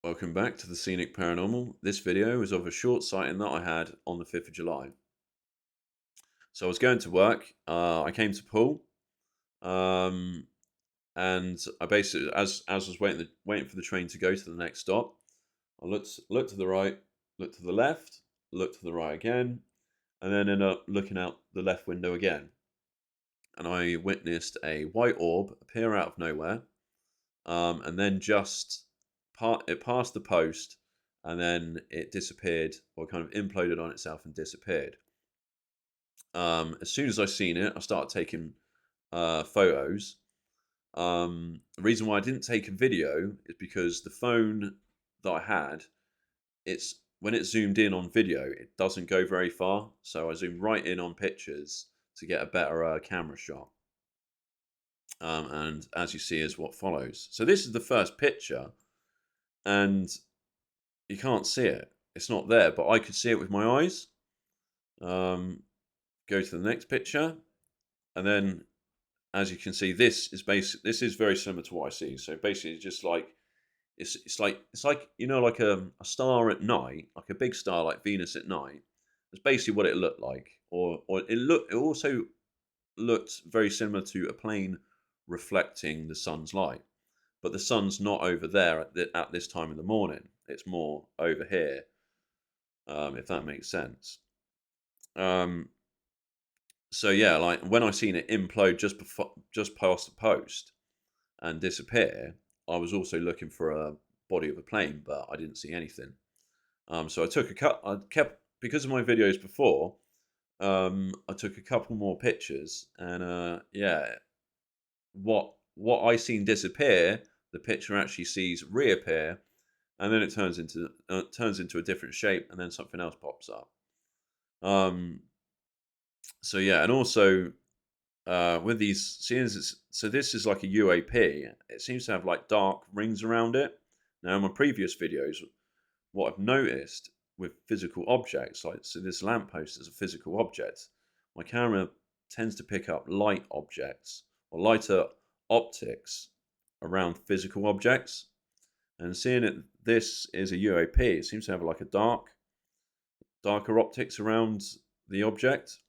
Welcome back to the Scenic Paranormal. This video is of a short sighting that I had on the 5th of July. So I was going to work, I came to Poole, um, and I basically, as I was waiting for the train to go to the next stop, I looked to the right, looked to the left, looked to the right again, and then ended up looking out the left window again. And I witnessed a white orb appear out of nowhere, and then it passed the post, and then it disappeared, or kind of imploded on itself and disappeared. As soon as I seen it, I started taking photos. The reason why I didn't take a video is because the phone that I had, it's when it zoomed in on video, it doesn't go very far. So I zoomed right in on pictures to get a better camera shot. And as you see, is what follows. So this is the first picture, and you can't see it. It's not there, but I could see it with my eyes. Go to the next picture, and then as you can see, this is very similar to what I see. So basically, it's just like it's like like a star at night, like a big star like Venus at night. That's basically what it looked like, or it also looked very similar to a plane reflecting the sun's light. But the sun's not over there at this time in the morning. It's more over here, if that makes sense. Um, so yeah, like when I seen it implode just past the post and disappear, I was also looking for a body of a plane, but I didn't see anything. So I took a cut. I kept because of my videos before. I took a couple more pictures, and yeah, what I seen disappear, the picture actually sees reappear, and then it turns into a different shape, and then something else pops up. Um, so yeah, and also with these scenes, so this is like a UAP. It seems to have like dark rings around it. Now, in my previous videos, what I've noticed with physical objects, like so this lamppost is a physical object, my camera tends to pick up light objects or lighter optics around physical objects. And seeing it, this is a UAP. It seems to have like a darker optics around the object.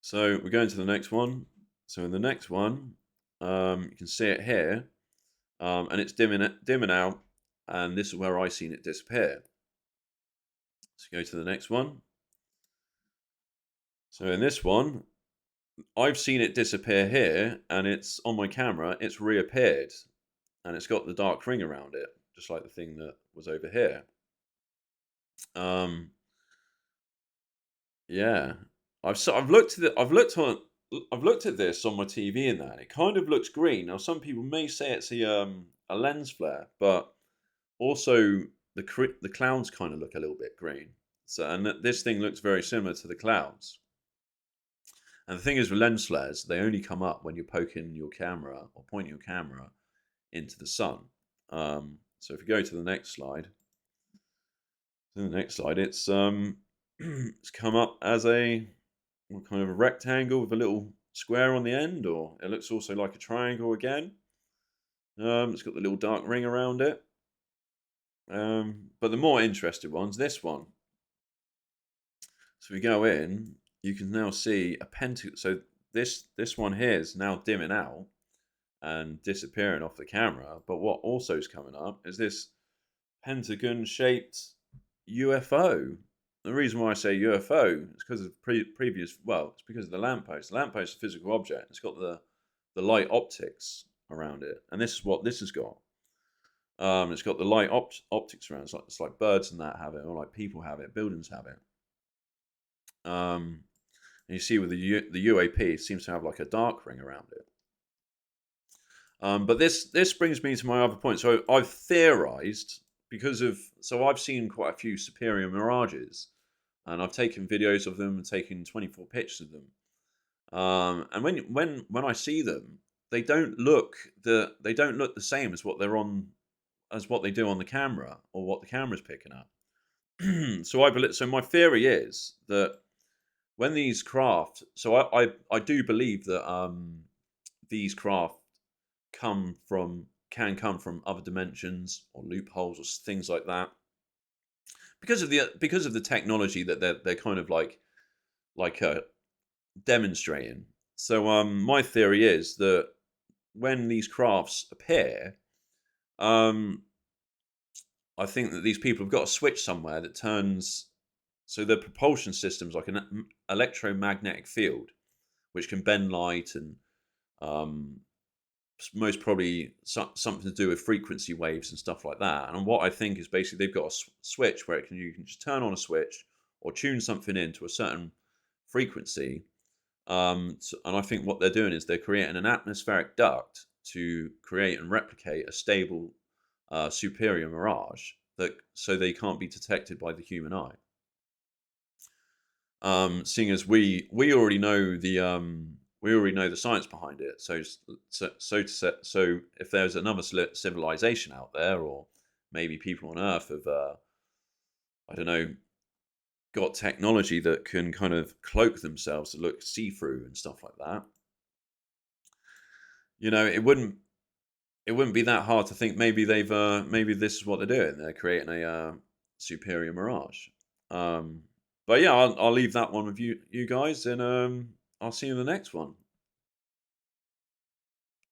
So we're going to the next one. So in the next one, you can see it here, and it's dimming out, and this is where I seen it disappear. Let's go to the next one. So in this one, I've seen it disappear here, and it's on my camera. It's reappeared, and it's got the dark ring around it, just like the thing that was over here. Um, yeah, I've looked at it. I've looked at this on my TV and that. And it kind of looks green. Now, some people may say it's a lens flare, but also the clouds kind of look a little bit green. So, and this thing looks very similar to the clouds. And the thing is with lens flares, they only come up when you're poking your camera or pointing your camera into the sun. So if you go to the next slide, it's it's come up as a kind of a rectangle with a little square on the end, or it looks also like a triangle again. It's got the little dark ring around it. But the more interesting one's this one. So we go in, you can now see a pentagon. So this one here is now dimming out and disappearing off the camera. But what also is coming up is this pentagon-shaped UFO. The reason why I say UFO is because of previous. Well, it's because of the lamppost. The lamppost is a physical object. It's got the light optics around it, and this is what this has got. It's got the light optics around. It's like birds and that have it, or like people have it, buildings have it. And you see with the UAP, it seems to have like a dark ring around it. But this brings me to my other point. So I've theorized so I've seen quite a few superior mirages, and I've taken videos of them and taken 24 pictures of them. And when I see them, they don't look the same as what they do on the camera or what the camera's picking up. So my theory is that when these craft, so I do believe that these craft come from can come from other dimensions or loopholes or things like that because of the technology that they're kind of like demonstrating. So my theory is that when these crafts appear, um, I think that these people have got a switch somewhere that turns so the propulsion system's like an electromagnetic field which can bend light and um, most probably something to do with frequency waves and stuff like that. And what I think is basically they've got a switch where you can just turn on a switch or tune something into a certain frequency. And I think what they're doing is they're creating an atmospheric duct to create and replicate a stable superior mirage that so they can't be detected by the human eye. Seeing as we already know the science behind it, so if there's another civilization out there, or maybe people on Earth have I don't know got technology that can kind of cloak themselves to look see through and stuff like that, it wouldn't be that hard to think maybe this is what they're doing. They're creating a superior mirage. But yeah, I'll leave that one with you guys, and I'll see you in the next one.